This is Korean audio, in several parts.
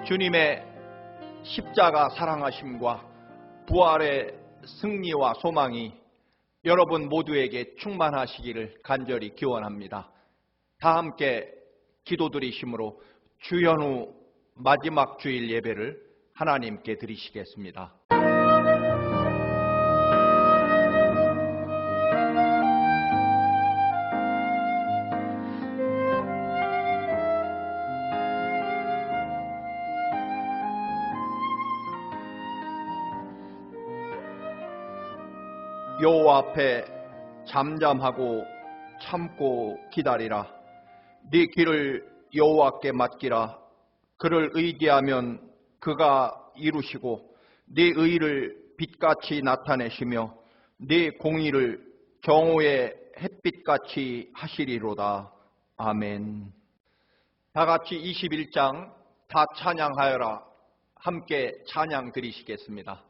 주님의 십자가 사랑하심과 부활의 승리와 소망이 여러분 모두에게 충만하시기를 간절히 기원합니다. 다 함께 기도드리심으로 주연후 마지막 주일 예배를 하나님께 드리시겠습니다. 여호와 앞에 잠잠하고 참고 기다리라. 네 길을 여호와께 맡기라. 그를 의지하면 그가 이루시고 네 의를 빛같이 나타내시며 네 공의를 정오의 햇빛같이 하시리로다. 아멘. 다 같이 21장 다 찬양하여라. 함께 찬양 드리시겠습니다.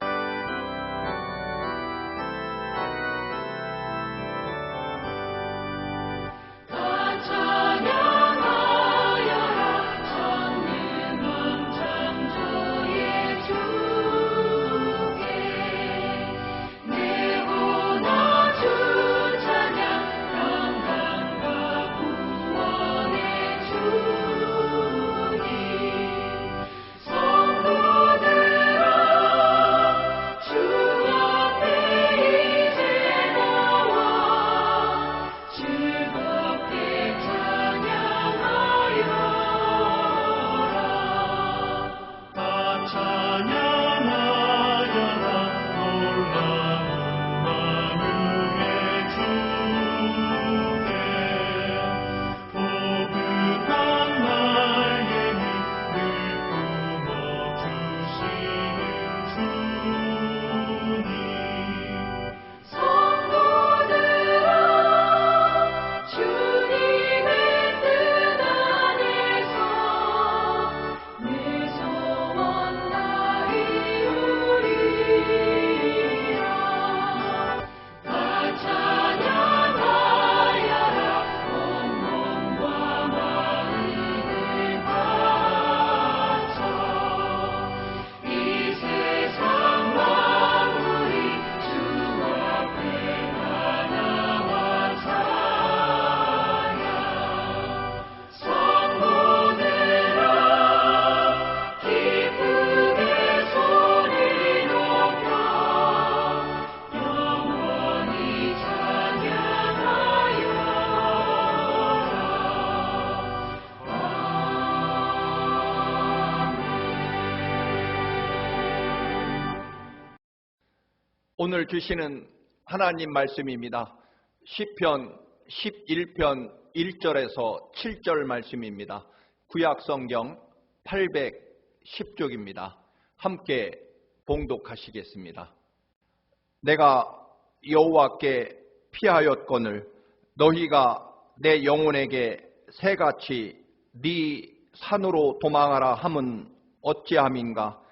오늘 주시는 하나님 말씀입니다. 시편 11편 1절에서 7절 말씀입니다. 구약성경 810쪽입니다. 함께 봉독하시겠습니다. 내가 여호와께 피하였거늘 너희가 내 영혼에게 새같이 네 산으로 도망하라 함은 어찌함인가.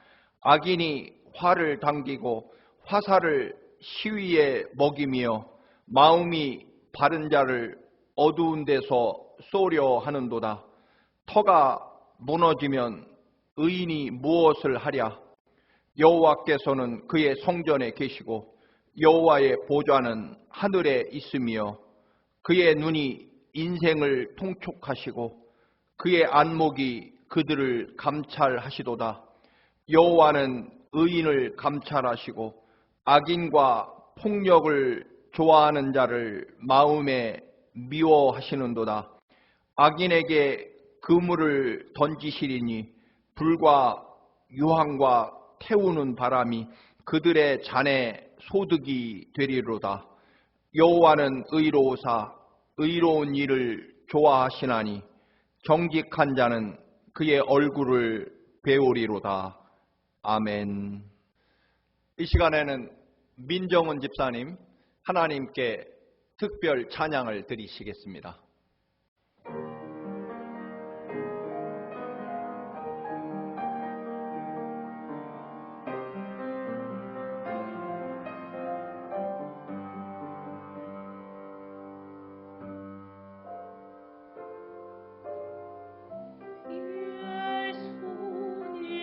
악인이 활을 당기고 화살을 시위에 먹이며 마음이 바른 자를 어두운 데서 쏘려 하는도다. 터가 무너지면 의인이 무엇을 하랴. 여호와께서는 그의 성전에 계시고 여호와의 보좌는 하늘에 있으며 그의 눈이 인생을 통촉하시고 그의 안목이 그들을 감찰하시도다. 여호와는 의인을 감찰하시고 악인과 폭력을 좋아하는 자를 마음에 미워하시는도다. 악인에게 그물을 던지시리니 불과 유황과 태우는 바람이 그들의 잔에 소득이 되리로다. 여호와는 의로우사 의로운 일을 좋아하시나니 정직한 자는 그의 얼굴을 배우리로다. 아멘. 이 시간에는 민정은 집사님 하나님께 특별 찬양을 드리시겠습니다. 예수님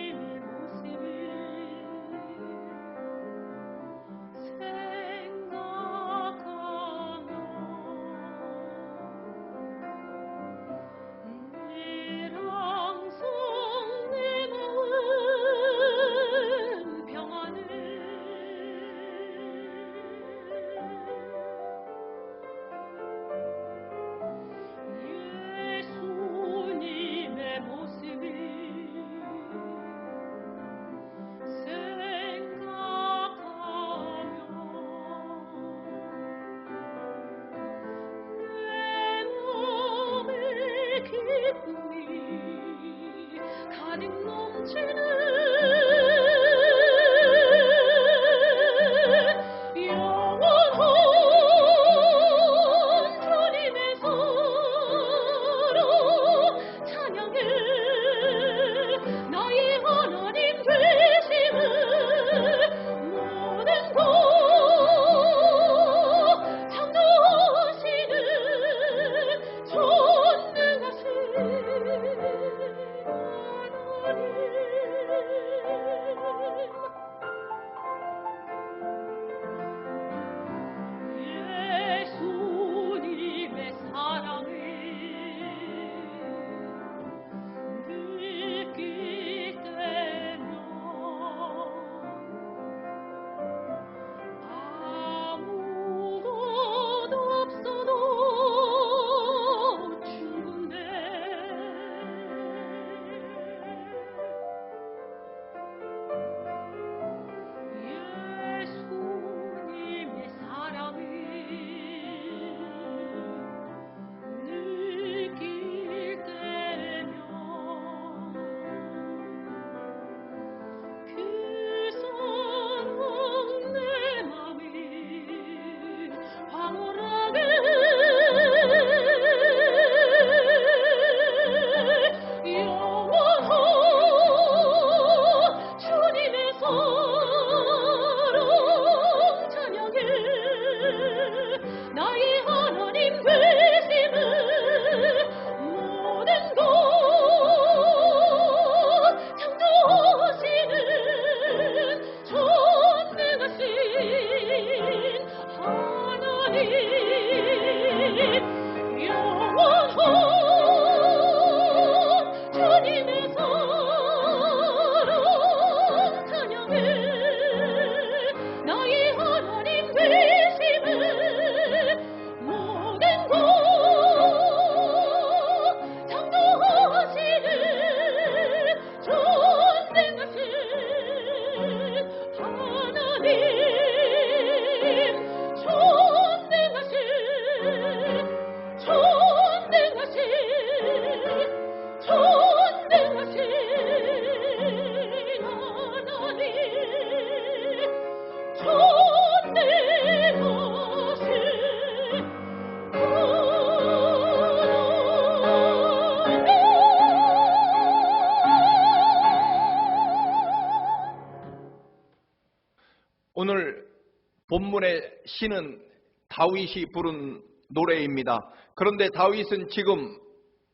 시는 다윗이 부른 노래입니다. 그런데 다윗은 지금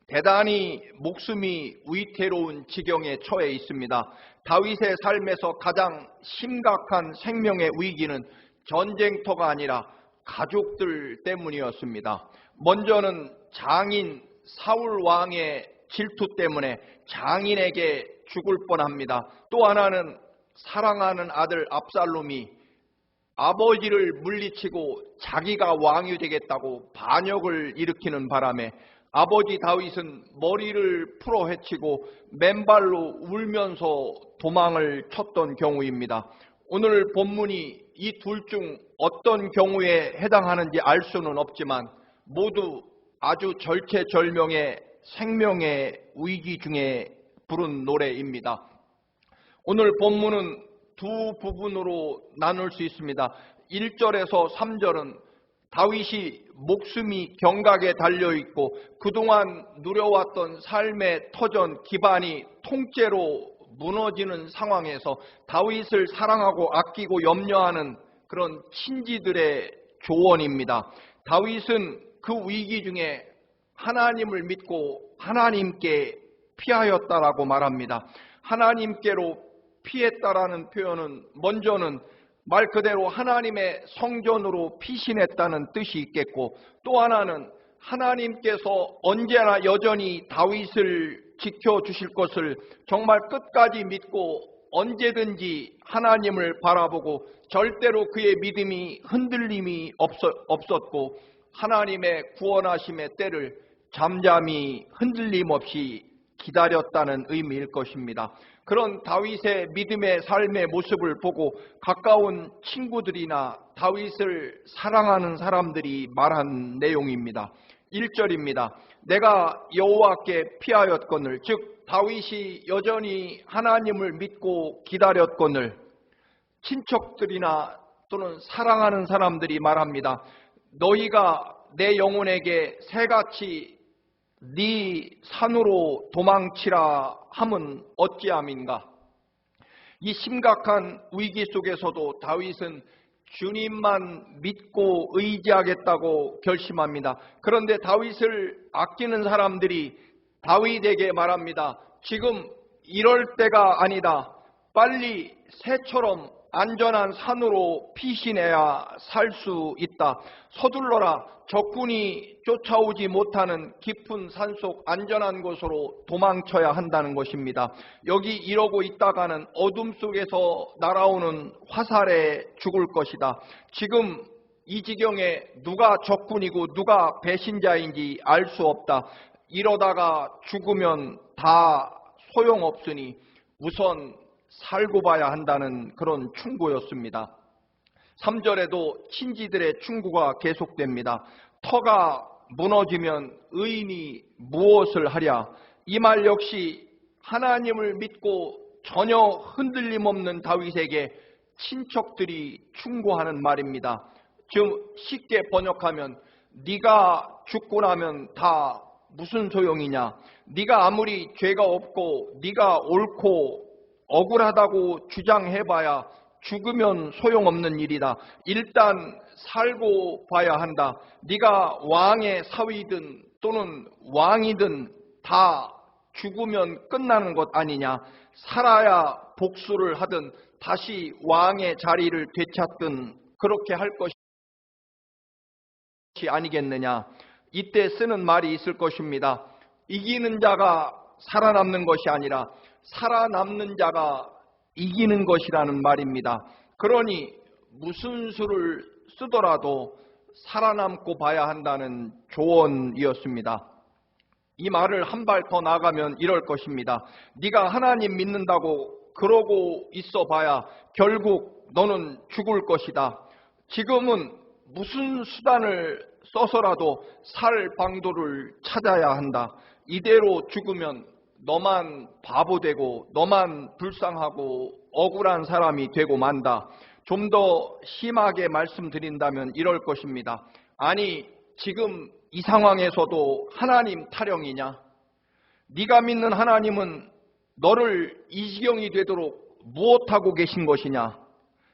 대단히 목숨이 위태로운 지경에 처해 있습니다. 다윗의 삶에서 가장 심각한 생명의 위기는 전쟁터가 아니라 가족들 때문이었습니다. 먼저는 장인 사울 왕의 질투 때문에 장인에게 죽을 뻔합니다. 또 하나는 사랑하는 아들 압살롬이 아버지를 물리치고 자기가 왕이 되겠다고 반역을 일으키는 바람에 아버지 다윗은 머리를 풀어 헤치고 맨발로 울면서 도망을 쳤던 경우입니다. 오늘 본문이 이 둘 중 어떤 경우에 해당하는지 알 수는 없지만 모두 아주 절체절명의 생명의 위기 중에 부른 노래입니다. 오늘 본문은 두 부분으로 나눌 수 있습니다. 1절에서 3절은 다윗이 목숨이 경각에 달려있고 그동안 누려왔던 삶의 터전 기반이 통째로 무너지는 상황에서 다윗을 사랑하고 아끼고 염려하는 그런 친지들의 조언입니다. 다윗은 그 위기 중에 하나님을 믿고 하나님께 피하였다라고 말합니다. 하나님께로 피했다라는 표현은 먼저는 말 그대로 하나님의 성전으로 피신했다는 뜻이 있겠고, 또 하나는 하나님께서 언제나 여전히 다윗을 지켜주실 것을 정말 끝까지 믿고 언제든지 하나님을 바라보고 절대로 그의 믿음이 흔들림이 없었고 하나님의 구원하심의 때를 잠잠히 흔들림 없이 기다렸다는 의미일 것입니다. 그런 다윗의 믿음의 삶의 모습을 보고 가까운 친구들이나 다윗을 사랑하는 사람들이 말한 내용입니다. 1절입니다. 내가 여호와께 피하였거늘, 즉 다윗이 여전히 하나님을 믿고 기다렸거늘 친척들이나 또는 사랑하는 사람들이 말합니다. 너희가 내 영혼에게 새같이 네 산으로 도망치라 함은 어찌함인가. 이 심각한 위기 속에서도 다윗은 주님만 믿고 의지하겠다고 결심합니다. 그런데 다윗을 아끼는 사람들이 다윗에게 말합니다. 지금 이럴 때가 아니다. 빨리 새처럼 안전한 산으로 피신해야 살 수 있다. 서둘러라. 적군이 쫓아오지 못하는 깊은 산속 안전한 곳으로 도망쳐야 한다는 것입니다. 여기 이러고 있다가는 어둠 속에서 날아오는 화살에 죽을 것이다. 지금 이 지경에 누가 적군이고 누가 배신자인지 알 수 없다. 이러다가 죽으면 다 소용없으니 우선 살고 봐야 한다는 그런 충고였습니다. 3절에도 친지들의 충고가 계속됩니다. 터가 무너지면 의인이 무엇을 하랴. 이 말 역시 하나님을 믿고 전혀 흔들림 없는 다윗에게 친척들이 충고하는 말입니다. 좀 쉽게 번역하면 네가 죽고 나면 다 무슨 소용이냐. 네가 아무리 죄가 없고 네가 옳고 억울하다고 주장해봐야 죽으면 소용없는 일이다. 일단 살고 봐야 한다. 네가 왕의 사위든 또는 왕이든 다 죽으면 끝나는 것 아니냐. 살아야 복수를 하든 다시 왕의 자리를 되찾든 그렇게 할 것이 아니겠느냐. 이때 쓰는 말이 있을 것입니다. 이기는 자가 살아남는 것이 아니라 살아남는 자가 이기는 것이라는 말입니다. 그러니 무슨 수를 쓰더라도 살아남고 봐야 한다는 조언이었습니다. 이 말을 한 발 더 나가면 이럴 것입니다. 네가 하나님 믿는다고 그러고 있어 봐야 결국 너는 죽을 것이다. 지금은 무슨 수단을 써서라도 살 방도를 찾아야 한다. 이대로 죽으면 너만 바보 되고 너만 불쌍하고 억울한 사람이 되고 만다. 좀 더 심하게 말씀드린다면 이럴 것입니다. 아니 지금 이 상황에서도 하나님 타령이냐? 네가 믿는 하나님은 너를 이 지경이 되도록 무엇하고 계신 것이냐?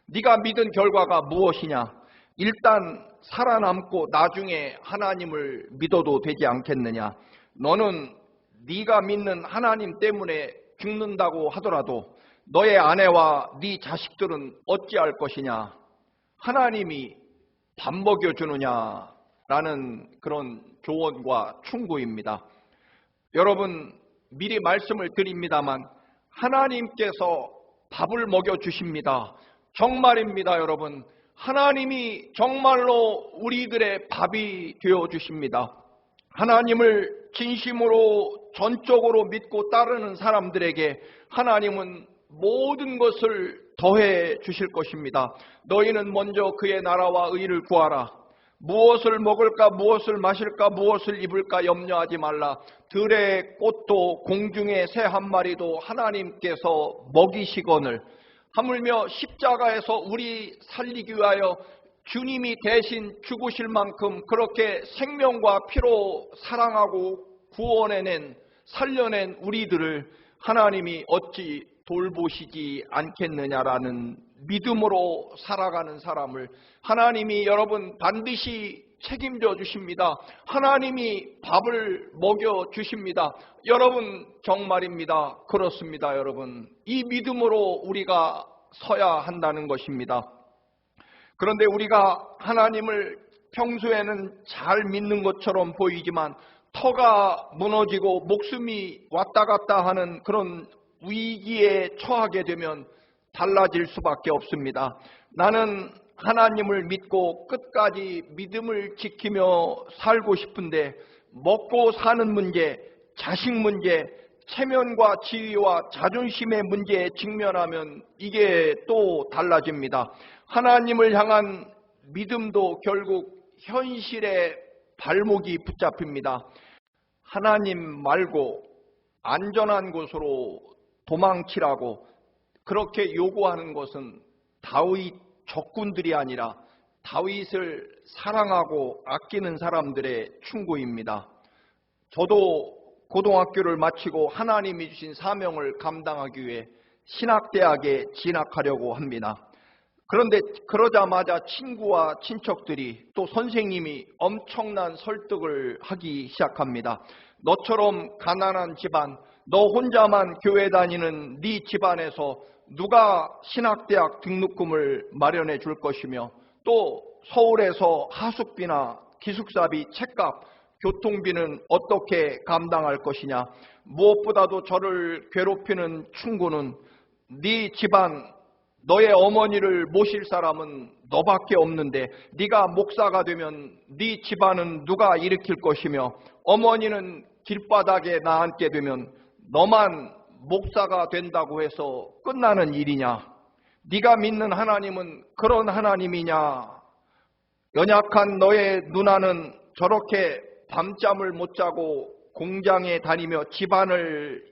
네가 믿은 결과가 무엇이냐? 일단 살아남고 나중에 하나님을 믿어도 되지 않겠느냐? 너는 네가 믿는 하나님 때문에 죽는다고 하더라도 너의 아내와 네 자식들은 어찌할 것이냐? 하나님이 밥 먹여주느냐라는 그런 조언과 충고입니다. 여러분, 미리 말씀을 드립니다만 하나님께서 밥을 먹여주십니다. 정말입니다, 여러분. 하나님이 정말로 우리들의 밥이 되어주십니다. 하나님을 진심으로 전적으로 믿고 따르는 사람들에게 하나님은 모든 것을 더해 주실 것입니다. 너희는 먼저 그의 나라와 의를 구하라. 무엇을 먹을까, 무엇을 마실까, 무엇을 입을까 염려하지 말라. 들의 꽃도 공중의 새 한 마리도 하나님께서 먹이시거늘. 하물며 십자가에서 우리 살리기 위하여 주님이 대신 죽으실 만큼 그렇게 생명과 피로 사랑하고 구원해낸, 살려낸 우리들을 하나님이 어찌 돌보시지 않겠느냐라는 믿음으로 살아가는 사람을 하나님이 여러분 반드시 책임져 주십니다. 하나님이 밥을 먹여 주십니다. 여러분, 정말입니다. 그렇습니다. 여러분, 이 믿음으로 우리가 서야 한다는 것입니다. 그런데 우리가 하나님을 평소에는 잘 믿는 것처럼 보이지만 터가 무너지고 목숨이 왔다 갔다 하는 그런 위기에 처하게 되면 달라질 수밖에 없습니다. 나는 하나님을 믿고 끝까지 믿음을 지키며 살고 싶은데 먹고 사는 문제, 자식 문제, 체면과 지위와 자존심의 문제에 직면하면 이게 또 달라집니다. 하나님을 향한 믿음도 결국 현실에 발목이 붙잡힙니다. 하나님 말고 안전한 곳으로 도망치라고 그렇게 요구하는 것은 다윗 적군들이 아니라 다윗을 사랑하고 아끼는 사람들의 충고입니다. 저도 고등학교를 마치고 하나님이 주신 사명을 감당하기 위해 신학대학에 진학하려고 합니다. 그런데 그러자마자 친구와 친척들이 또 선생님이 엄청난 설득을 하기 시작합니다. 너처럼 가난한 집안, 너 혼자만 교회 다니는 네 집안에서 누가 신학대학 등록금을 마련해 줄 것이며 또 서울에서 하숙비나 기숙사비, 책값, 교통비는 어떻게 감당할 것이냐. 무엇보다도 저를 괴롭히는 충고는 네 집안, 너의 어머니를 모실 사람은 너밖에 없는데 네가 목사가 되면 네 집안은 누가 일으킬 것이며 어머니는 길바닥에 나앉게 되면 너만 목사가 된다고 해서 끝나는 일이냐? 네가 믿는 하나님은 그런 하나님이냐? 연약한 너의 누나는 저렇게 밤잠을 못 자고 공장에 다니며 집안을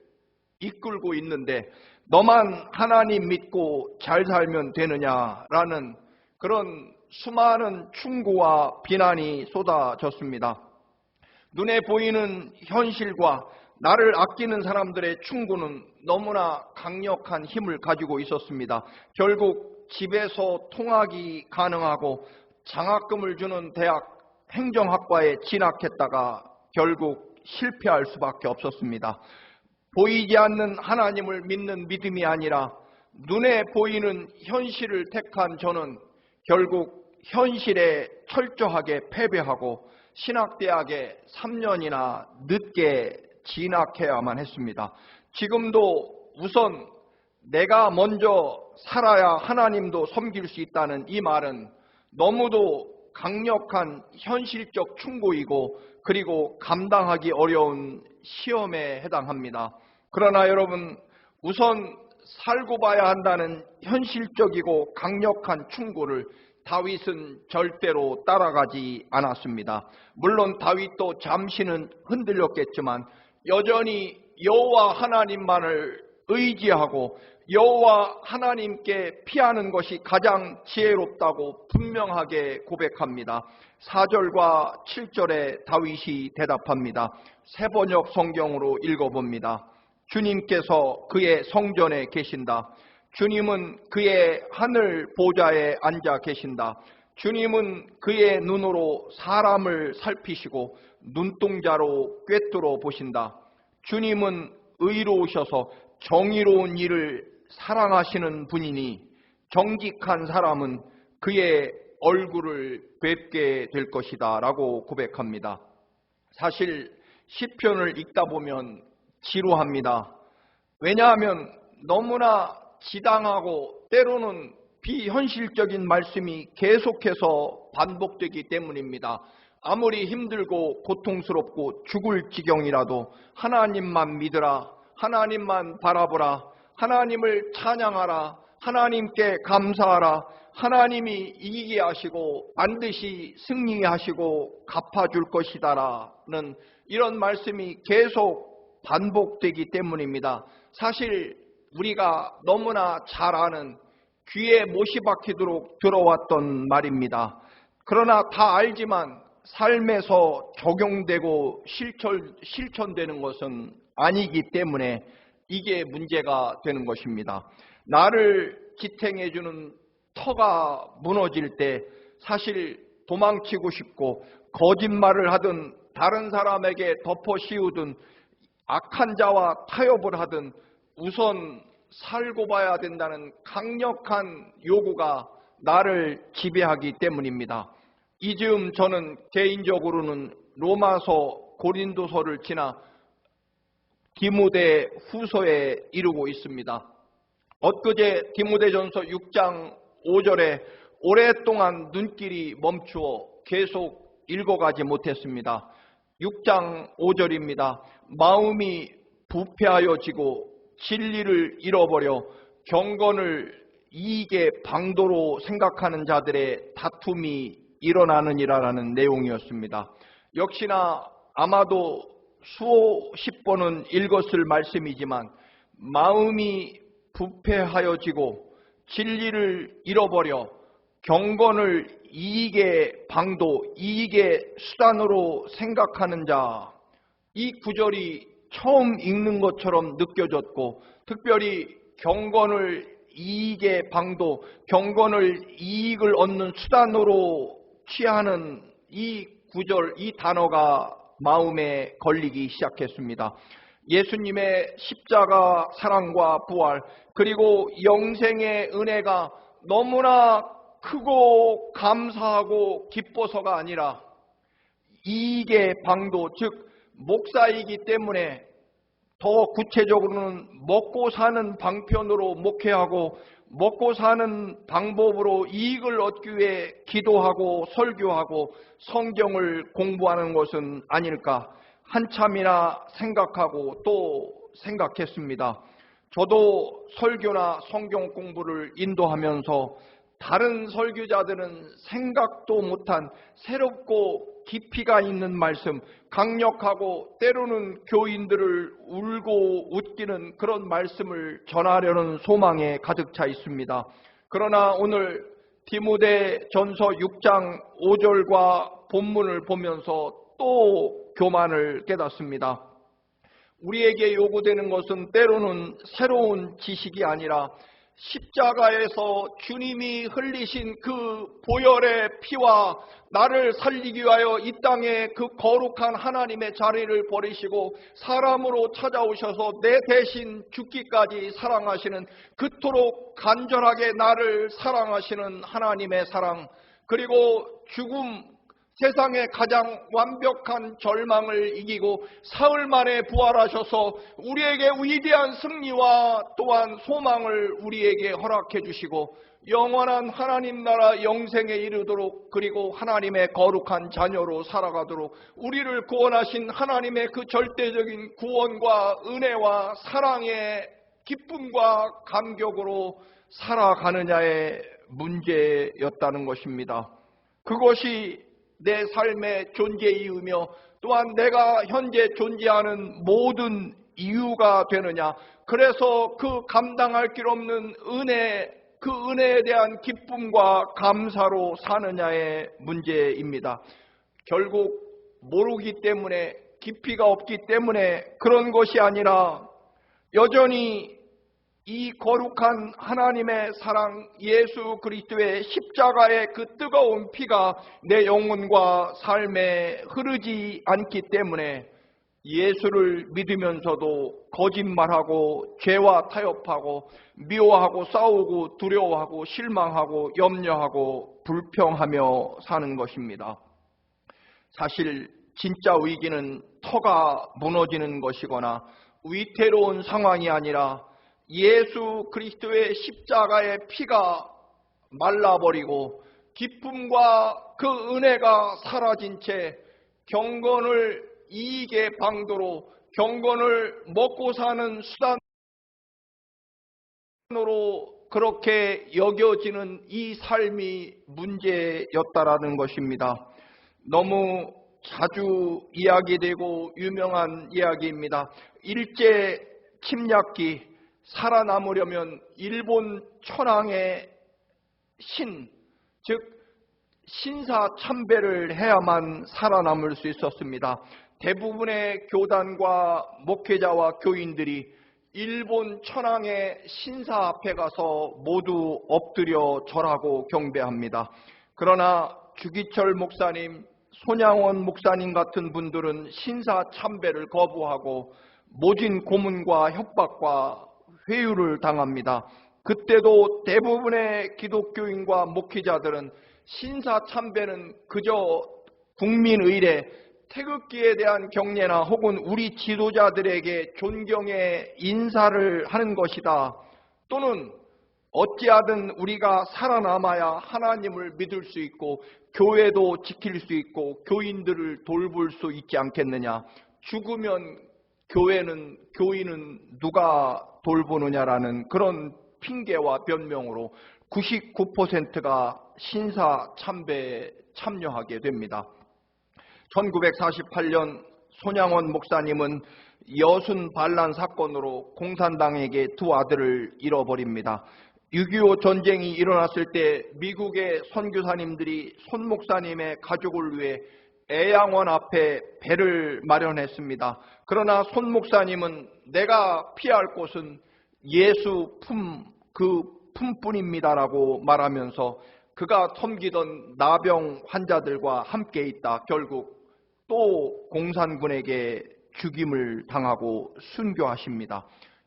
이끌고 있는데 너만 하나님 믿고 잘 살면 되느냐라는 그런 수많은 충고와 비난이 쏟아졌습니다. 눈에 보이는 현실과 나를 아끼는 사람들의 충고는 너무나 강력한 힘을 가지고 있었습니다. 결국 집에서 통학이 가능하고 장학금을 주는 대학 행정학과에 진학했다가 결국 실패할 수밖에 없었습니다. 보이지 않는 하나님을 믿는 믿음이 아니라 눈에 보이는 현실을 택한 저는 결국 현실에 철저하게 패배하고 신학대학에 3년이나 늦게 진학해야만 했습니다. 지금도 우선 내가 먼저 살아야 하나님도 섬길 수 있다는 이 말은 너무도 강력한 현실적 충고이고 그리고 감당하기 어려운 시험에 해당합니다. 그러나 여러분, 우선 살고 봐야 한다는 현실적이고 강력한 충고를 다윗은 절대로 따라가지 않았습니다. 물론 다윗도 잠시는 흔들렸겠지만 여전히 여호와 하나님만을 의지하고 여호와 하나님께 피하는 것이 가장 지혜롭다고 분명하게 고백합니다. 4절과 7절에 다윗이 대답합니다. 새번역 성경으로 읽어봅니다. 주님께서 그의 성전에 계신다. 주님은 그의 하늘 보좌에 앉아 계신다. 주님은 그의 눈으로 사람을 살피시고 눈동자로 꿰뚫어 보신다. 주님은 의로우셔서 정의로운 일을 사랑하시는 분이니 정직한 사람은 그의 얼굴을 뵙게 될 것이다 라고 고백합니다. 사실 시편을 읽다 보면 지루합니다. 왜냐하면 너무나 지당하고 때로는 비현실적인 말씀이 계속해서 반복되기 때문입니다. 아무리 힘들고 고통스럽고 죽을 지경이라도 하나님만 믿으라, 하나님만 바라보라, 하나님을 찬양하라, 하나님께 감사하라, 하나님이 이기게 하시고 반드시 승리하시고 갚아줄 것이다라는 이런 말씀이 계속 반복되기 때문입니다. 사실 우리가 너무나 잘 아는 귀에 못이 박히도록 들어왔던 말입니다. 그러나 다 알지만 삶에서 적용되고 실천되는 것은 아니기 때문에 이게 문제가 되는 것입니다. 나를 지탱해주는 터가 무너질 때 사실 도망치고 싶고 거짓말을 하든 다른 사람에게 덮어 씌우든 악한 자와 타협을 하든 우선 살고 봐야 된다는 강력한 요구가 나를 지배하기 때문입니다. 이 즈음 저는 개인적으로는 로마서, 고린도서를 지나 디모데 후서에 이르고 있습니다. 엊그제 디모데전서 6장 5절에 오랫동안 눈길이 멈추어 계속 읽어가지 못했습니다. 6장 5절입니다. 마음이 부패하여지고 진리를 잃어버려 경건을 이익의 방도로 생각하는 자들의 다툼이 일어나느니라라는 내용이었습니다. 역시나 아마도 수십 번은 읽었을 말씀이지만 마음이 부패하여지고 진리를 잃어버려 경건을 이익의 방도, 이익의 수단으로 생각하는 자, 이 구절이 처음 읽는 것처럼 느껴졌고 특별히 경건을 이익의 방도, 경건을 이익을 얻는 수단으로 취하는 이 구절, 이 단어가 마음에 걸리기 시작했습니다. 예수님의 십자가 사랑과 부활 그리고 영생의 은혜가 너무나 크고 감사하고 기뻐서가 아니라 이익의 방도, 즉 목사이기 때문에 더 구체적으로는 먹고 사는 방편으로 목회하고 먹고 사는 방법으로 이익을 얻기 위해 기도하고 설교하고 성경을 공부하는 것은 아닐까 한참이나 생각하고 또 생각했습니다. 저도 설교나 성경 공부를 인도하면서 다른 설교자들은 생각도 못한 새롭고 깊이가 있는 말씀, 강력하고 때로는 교인들을 울고 웃기는 그런 말씀을 전하려는 소망에 가득 차 있습니다. 그러나 오늘 디모데전서 6장 5절과 본문을 보면서 또 교만을 깨닫습니다. 우리에게 요구되는 것은 때로는 새로운 지식이 아니라 십자가에서 주님이 흘리신 그 보혈의 피와 나를 살리기 위하여 이 땅에 그 거룩한 하나님의 자리를 버리시고 사람으로 찾아오셔서 내 대신 죽기까지 사랑하시는, 그토록 간절하게 나를 사랑하시는 하나님의 사랑, 그리고 죽음, 세상의 가장 완벽한 절망을 이기고 사흘 만에 부활하셔서 우리에게 위대한 승리와 또한 소망을 우리에게 허락해 주시고 영원한 하나님 나라 영생에 이르도록, 그리고 하나님의 거룩한 자녀로 살아가도록 우리를 구원하신 하나님의 그 절대적인 구원과 은혜와 사랑의 기쁨과 감격으로 살아가느냐의 문제였다는 것입니다. 그것이 내 삶의 존재 이유며 또한 내가 현재 존재하는 모든 이유가 되느냐, 그래서 그 감당할 길 없는 은혜, 그 은혜에 대한 기쁨과 감사로 사느냐의 문제입니다. 결국 모르기 때문에, 깊이가 없기 때문에 그런 것이 아니라 여전히 이 거룩한 하나님의 사랑 예수 그리스도의 십자가의 그 뜨거운 피가 내 영혼과 삶에 흐르지 않기 때문에 예수를 믿으면서도 거짓말하고 죄와 타협하고 미워하고 싸우고 두려워하고 실망하고 염려하고 불평하며 사는 것입니다. 사실 진짜 위기는 터가 무너지는 것이거나 위태로운 상황이 아니라 예수 그리스도의 십자가의 피가 말라버리고 기쁨과 그 은혜가 사라진 채 경건을 이익의 방도로, 경건을 먹고 사는 수단으로 그렇게 여겨지는 이 삶이 문제였다라는 것입니다. 너무 자주 이야기되고 유명한 이야기입니다. 일제 침략기 살아남으려면 일본 천황의 신, 즉 신사참배를 해야만 살아남을 수 있었습니다. 대부분의 교단과 목회자와 교인들이 일본 천황의 신사 앞에 가서 모두 엎드려 절하고 경배합니다. 그러나 주기철 목사님, 손양원 목사님 같은 분들은 신사 참배를 거부하고 모진 고문과 협박과 회유를 당합니다. 그때도 대부분의 기독교인과 목회자들은 신사 참배는 그저 국민의례, 태극기에 대한 경례나 혹은 우리 지도자들에게 존경의 인사를 하는 것이다. 또는 어찌하든 우리가 살아남아야 하나님을 믿을 수 있고 교회도 지킬 수 있고 교인들을 돌볼 수 있지 않겠느냐. 죽으면 교인은 누가 돌보느냐라는 그런 핑계와 변명으로 99%가 신사 참배에 참여하게 됩니다. 1948년 손양원 목사님은 여순 반란 사건으로 공산당에게 두 아들을 잃어버립니다. 6.25 전쟁이 일어났을 때 미국의 선교사님들이 손 목사님의 가족을 위해 애양원 앞에 배를 마련했습니다. 그러나 손 목사님은 내가 피할 곳은 예수 그 품뿐입니다라고 말하면서 그가 섬기던 나병 환자들과 함께 있다 결국 또 공산군에게 죽임을 당하고 순교하십니다.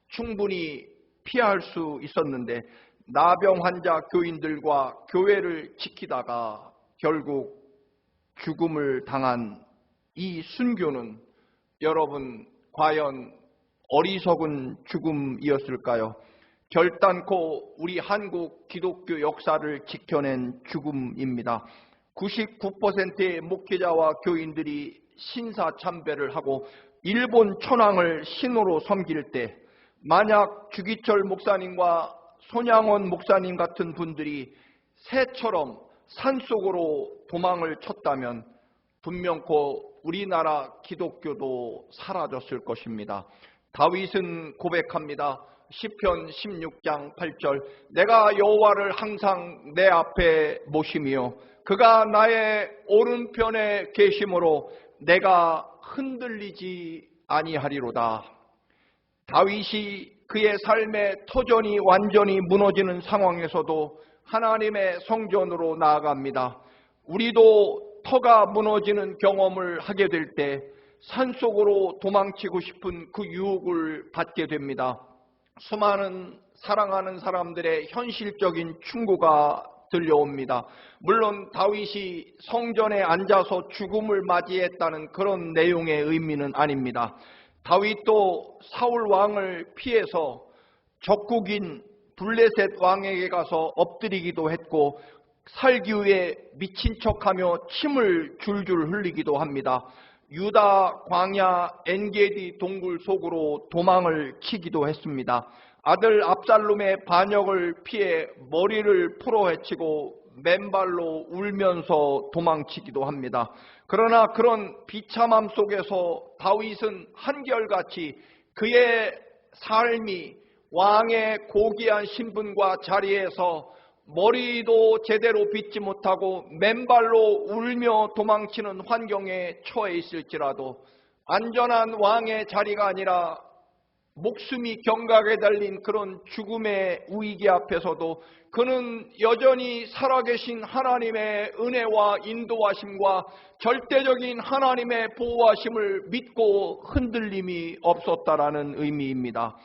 충분히 피할 수 있었는데 나병 환자 교인들과 교회를 지키다가 결국 죽음을 당한 이 순교는 여러분 과연 어리석은 죽음이었을까요? 결단코 우리 한국 기독교 역사를 지켜낸 죽음입니다. 99%의 목회자와 교인들이 신사참배를 하고 일본 천황을 신으로 섬길 때 만약 주기철 목사님과 손양원 목사님 같은 분들이 새처럼 산속으로 도망을 쳤다면 분명코 우리나라 기독교도 사라졌을 것입니다. 다윗은 고백합니다. 시편 16장 8절 내가 여호와를 항상 내 앞에 모시며 그가 나의 오른편에 계심으로 내가 흔들리지 아니하리로다. 다윗이 그의 삶의 터전이 완전히 무너지는 상황에서도 하나님의 성전으로 나아갑니다. 우리도 터가 무너지는 경험을 하게 될 때 산속으로 도망치고 싶은 그 유혹을 받게 됩니다. 수많은 사랑하는 사람들의 현실적인 충고가 들려옵니다. 물론 다윗이 성전에 앉아서 죽음을 맞이했다는 그런 내용의 의미는 아닙니다. 다윗도 사울 왕을 피해서 적국인 블레셋 왕에게 가서 엎드리기도 했고 살기 위해 미친 척하며 침을 줄줄 흘리기도 합니다. 유다 광야 엔게디 동굴 속으로 도망을 치기도 했습니다. 아들 압살롬의 반역을 피해 머리를 풀어헤치고 맨발로 울면서 도망치기도 합니다. 그러나 그런 비참함 속에서 다윗은 한결같이 그의 삶이 왕의 고귀한 신분과 자리에서 머리도 제대로 빗지 못하고 맨발로 울며 도망치는 환경에 처해 있을지라도 안전한 왕의 자리가 아니라 목숨이 경각에 달린 그런 죽음의 위기 앞에서도 그는 여전히 살아계신 하나님의 은혜와 인도하심과 절대적인 하나님의 보호하심을 믿고 흔들림이 없었다라는 의미입니다.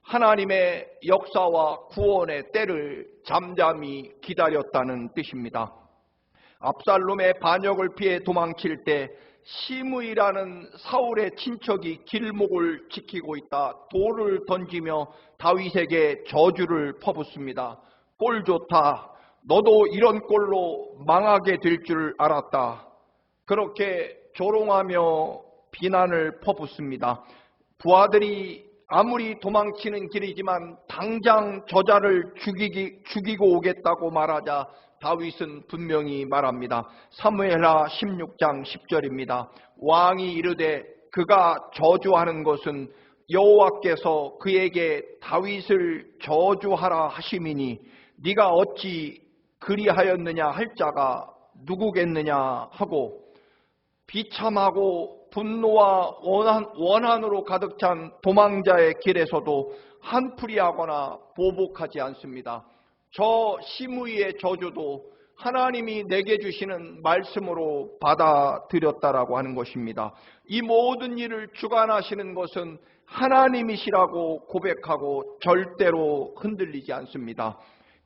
하나님의 역사와 구원의 때를 잠잠히 기다렸다는 뜻입니다. 압살롬의 반역을 피해 도망칠 때 시므이라는 사울의 친척이 길목을 지키고 있다 돌을 던지며 다윗에게 저주를 퍼붓습니다. 꼴 좋다. 너도 이런 꼴로 망하게 될 줄 알았다. 그렇게 조롱하며 비난을 퍼붓습니다. 부하들이 아무리 도망치는 길이지만 당장 저자를 죽이고 오겠다고 말하자 다윗은 분명히 말합니다. 사무엘하 16장 10절입니다. 왕이 이르되 그가 저주하는 것은 여호와께서 그에게 다윗을 저주하라 하심이니 네가 어찌 그리하였느냐 할 자가 누구겠느냐 하고 비참하고 분노와 원한으로 가득 찬 도망자의 길에서도 한풀이하거나 보복하지 않습니다. 저 시므이의 저주도 하나님이 내게 주시는 말씀으로 받아들였다라고 하는 것입니다. 이 모든 일을 주관하시는 것은 하나님이시라고 고백하고 절대로 흔들리지 않습니다.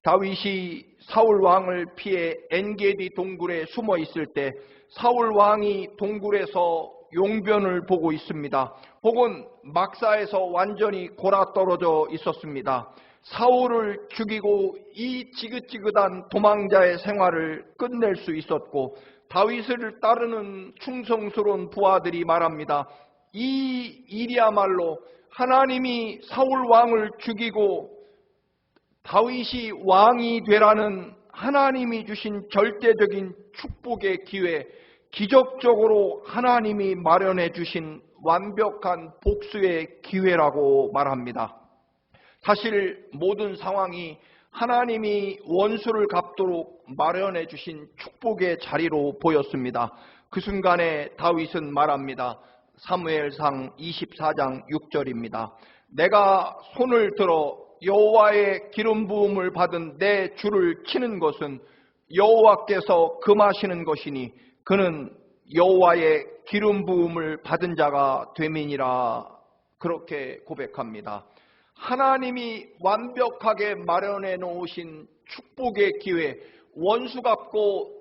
다윗이 사울 왕을 피해 엔게디 동굴에 숨어 있을 때 사울 왕이 동굴에서 용변을 보고 있습니다. 혹은 막사에서 완전히 골아떨어져 있었습니다. 사울을 죽이고 이 지긋지긋한 도망자의 생활을 끝낼 수 있었고 다윗을 따르는 충성스러운 부하들이 말합니다. 이 일이야말로 하나님이 사울 왕을 죽이고 다윗이 왕이 되라는 하나님이 주신 절대적인 축복의 기회, 기적적으로 하나님이 마련해 주신 완벽한 복수의 기회라고 말합니다. 사실 모든 상황이 하나님이 원수를 갚도록 마련해 주신 축복의 자리로 보였습니다. 그 순간에 다윗은 말합니다. 사무엘상 24장 6절입니다. 내가 손을 들어 여호와의 기름 부음을 받은 내 주를 치는 것은 여호와께서 금하시는 것이니 그는 여호와의 기름 부음을 받은 자가 됨이니라. 그렇게 고백합니다. 하나님이 완벽하게 마련해 놓으신 축복의 기회, 원수 갚고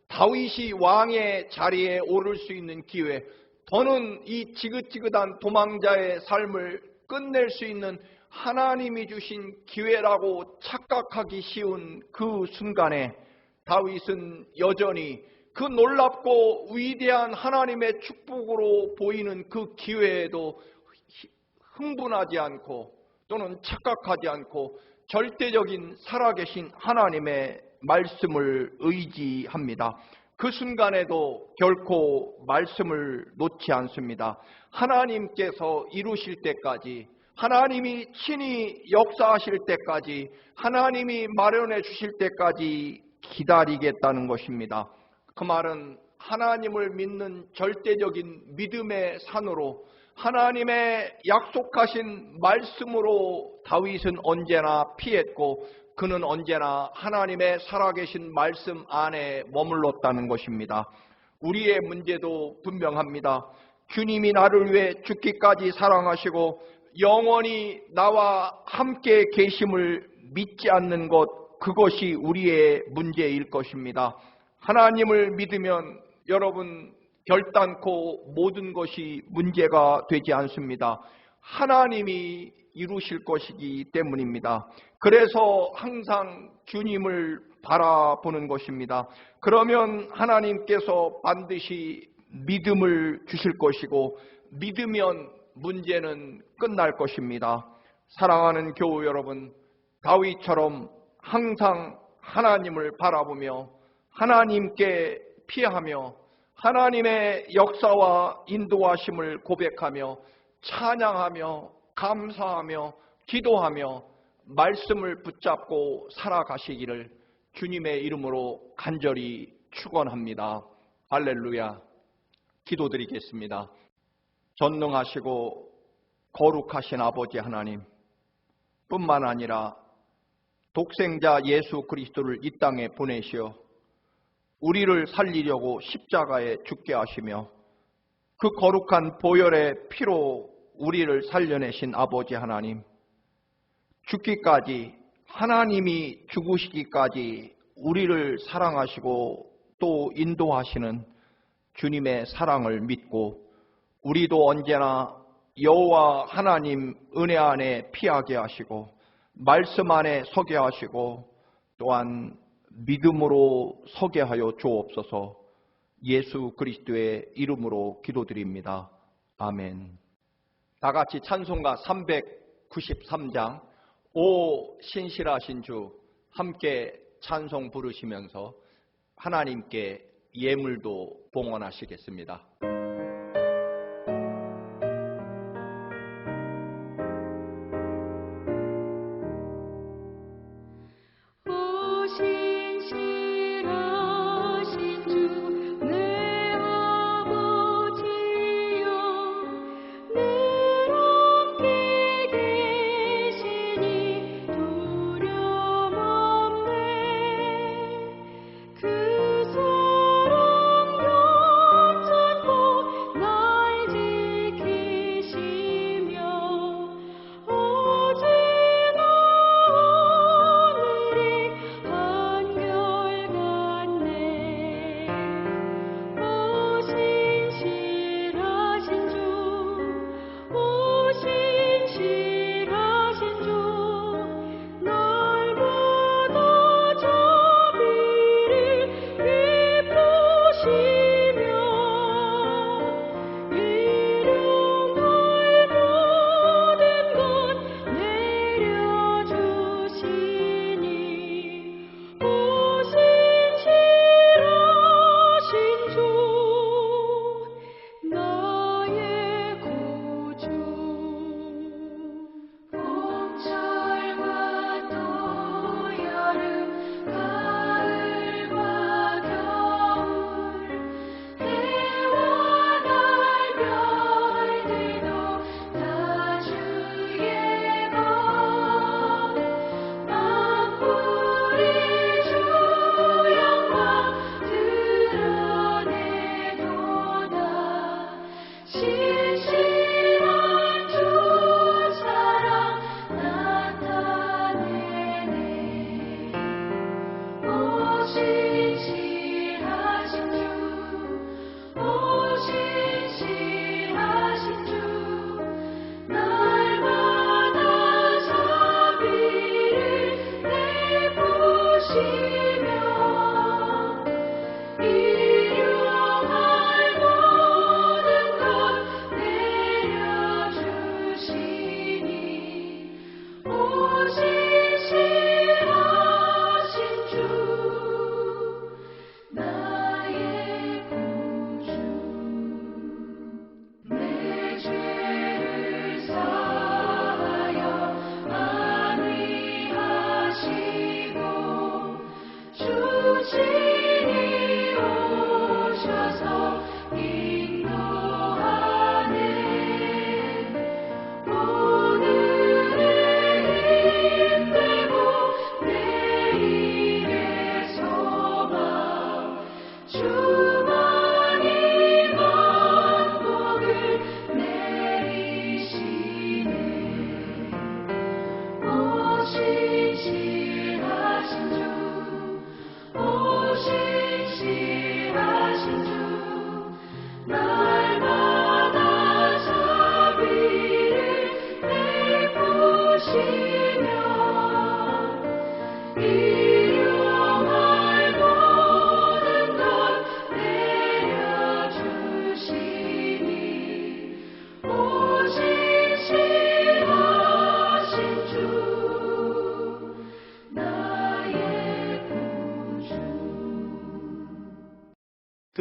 다윗이 왕의 자리에 오를 수 있는 기회, 더는 이 지긋지긋한 도망자의 삶을 끝낼 수 있는 하나님이 주신 기회라고 착각하기 쉬운 그 순간에 다윗은 여전히 그 놀랍고 위대한 하나님의 축복으로 보이는 그 기회에도 흥분하지 않고 또는 착각하지 않고 절대적인 살아계신 하나님의 말씀을 의지합니다. 그 순간에도 결코 말씀을 놓지 않습니다. 하나님께서 이루실 때까지, 하나님이 친히 역사하실 때까지, 하나님이 마련해 주실 때까지 기다리겠다는 것입니다. 그 말은 하나님을 믿는 절대적인 믿음의 산으로 하나님의 약속하신 말씀으로 다윗은 언제나 피했고 그는 언제나 하나님의 살아계신 말씀 안에 머물렀다는 것입니다. 우리의 문제도 분명합니다. 주님이 나를 위해 죽기까지 사랑하시고 영원히 나와 함께 계심을 믿지 않는 것, 그것이 우리의 문제일 것입니다. 하나님을 믿으면 여러분 결단코 모든 것이 문제가 되지 않습니다. 하나님이 이루실 것이기 때문입니다. 그래서 항상 주님을 바라보는 것입니다. 그러면 하나님께서 반드시 믿음을 주실 것이고 믿으면 문제는 끝날 것입니다. 사랑하는 교우 여러분, 다윗처럼 항상 하나님을 바라보며 하나님께 피하며 하나님의 역사와 인도하심을 고백하며 찬양하며 감사하며 기도하며 말씀을 붙잡고 살아가시기를 주님의 이름으로 간절히 축원합니다. 할렐루야. 기도드리겠습니다. 전능하시고 거룩하신 아버지 하나님, 뿐만 아니라 독생자 예수 그리스도를 이 땅에 보내시어 우리를 살리려고 십자가에 죽게 하시며 그 거룩한 보혈의 피로 우리를 살려내신 아버지 하나님, 죽기까지, 하나님이 죽으시기까지 우리를 사랑하시고 또 인도하시는 주님의 사랑을 믿고 우리도 언제나 여호와 하나님 은혜 안에 피하게 하시고 말씀 안에 서게 하시고 또한 믿음으로 서게 하여 주옵소서. 예수 그리스도의 이름으로 기도드립니다. 아멘. 다 같이 찬송가 393장 오 신실하신 주 함께 찬송 부르시면서 하나님께 예물도 봉헌하시겠습니다.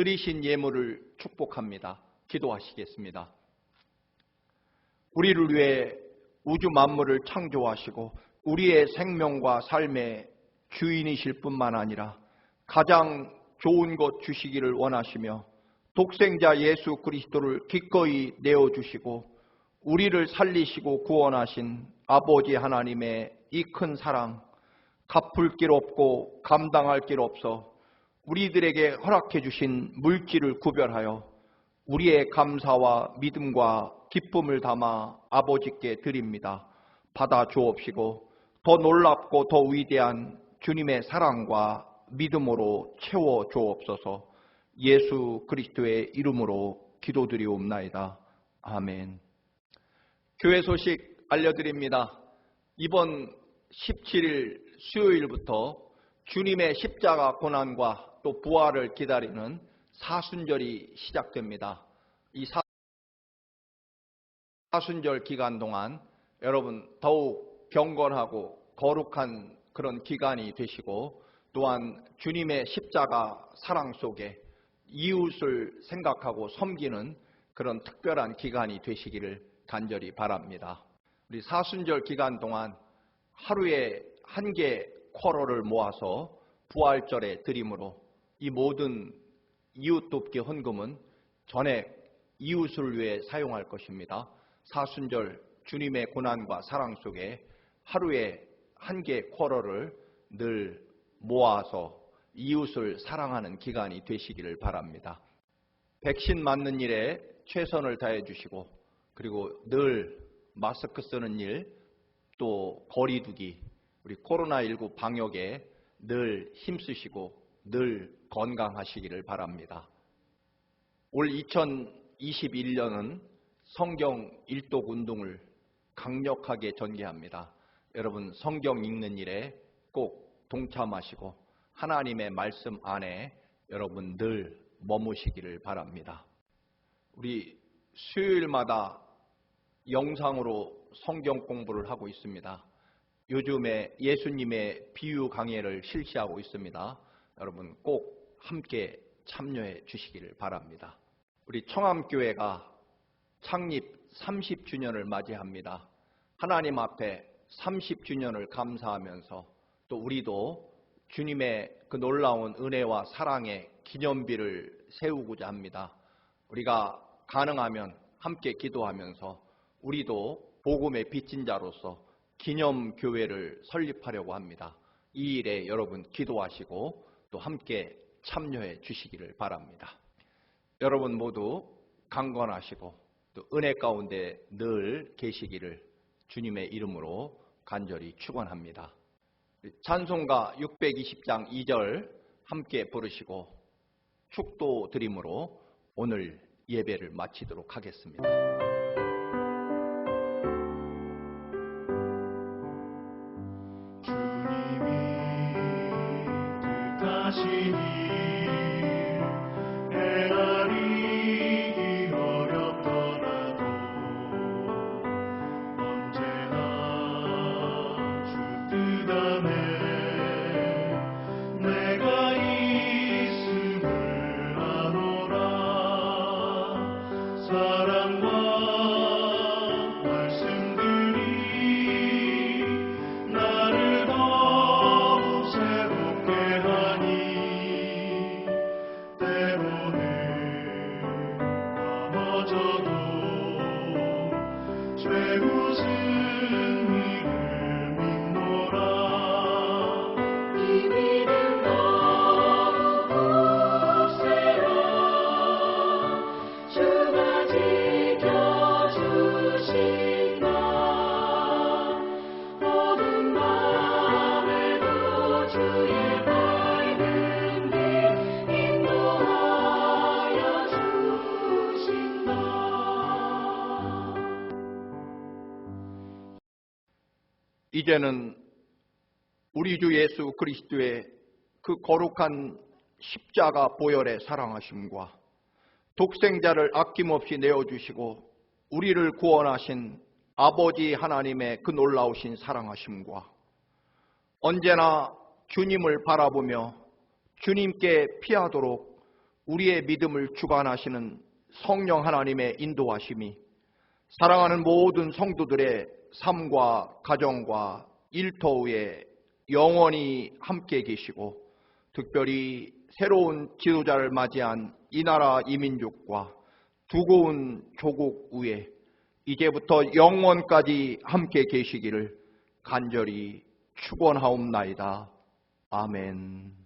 드리신 예물을 축복합니다. 기도하시겠습니다. 우리를 위해 우주 만물을 창조하시고 우리의 생명과 삶의 주인이실 뿐만 아니라 가장 좋은 것 주시기를 원하시며 독생자 예수 그리스도를 기꺼이 내어주시고 우리를 살리시고 구원하신 아버지 하나님의 이 큰 사랑, 갚을 길 없고 감당할 길 없어 우리들에게 허락해 주신 물질을 구별하여 우리의 감사와 믿음과 기쁨을 담아 아버지께 드립니다. 받아 주옵시고 더 놀랍고 더 위대한 주님의 사랑과 믿음으로 채워 주옵소서. 예수 그리스도의 이름으로 기도드리옵나이다. 아멘. 교회 소식 알려드립니다. 이번 17일 수요일부터 주님의 십자가 고난과 또 부활을 기다리는 사순절이 시작됩니다. 이 사순절 기간 동안 여러분 더욱 경건하고 거룩한 그런 기간이 되시고, 또한 주님의 십자가 사랑 속에 이웃을 생각하고 섬기는 그런 특별한 기간이 되시기를 간절히 바랍니다. 우리 사순절 기간 동안 하루에 한 개 쿼러를 모아서 부활절에 드림으로 이 모든 이웃 돕기 헌금은 전액 이웃을 위해 사용할 것입니다. 사순절 주님의 고난과 사랑 속에 하루에 한 개 쿼러를 늘 모아서 이웃을 사랑하는 기간이 되시기를 바랍니다. 백신 맞는 일에 최선을 다해 주시고, 그리고 늘 마스크 쓰는 일, 또 거리 두기, 우리 코로나19 방역에 늘 힘쓰시고 늘 건강하시기를 바랍니다. 올 2021년은 성경 일독 운동을 강력하게 전개합니다. 여러분 성경 읽는 일에 꼭 동참하시고 하나님의 말씀 안에 여러분 늘 머무시기를 바랍니다. 우리 수요일마다 영상으로 성경 공부를 하고 있습니다. 요즘에 예수님의 비유 강해를 실시하고 있습니다. 여러분 꼭 함께 참여해 주시기를 바랍니다. 우리 청암교회가 창립 30주년을 맞이합니다. 하나님 앞에 30주년을 감사하면서 또 우리도 주님의 그 놀라운 은혜와 사랑의 기념비를 세우고자 합니다. 우리가 가능하면 함께 기도하면서 우리도 복음의 빚진 자로서 기념교회를 설립하려고 합니다. 이 일에 여러분 기도하시고 또 함께 참여해 주시기를 바랍니다. 여러분 모두 강건하시고 또 은혜 가운데 늘 계시기를 주님의 이름으로 간절히 축원합니다. 찬송가 620장 2절 함께 부르시고 축도 드림으로 오늘 예배를 마치도록 하겠습니다. 이제는 우리 주 예수 그리스도의 그 거룩한 십자가 보혈의 사랑하심과 독생자를 아낌없이 내어주시고 우리를 구원하신 아버지 하나님의 그 놀라우신 사랑하심과 언제나 주님을 바라보며 주님께 피하도록 우리의 믿음을 주관하시는 성령 하나님의 인도하심이 사랑하는 모든 성도들의 삶과 가정과 일터에 영원히 함께 계시고, 특별히 새로운 지도자를 맞이한 이 나라 이 민족과 두고운 조국 위에 이제부터 영원까지 함께 계시기를 간절히 축원하옵나이다. 아멘.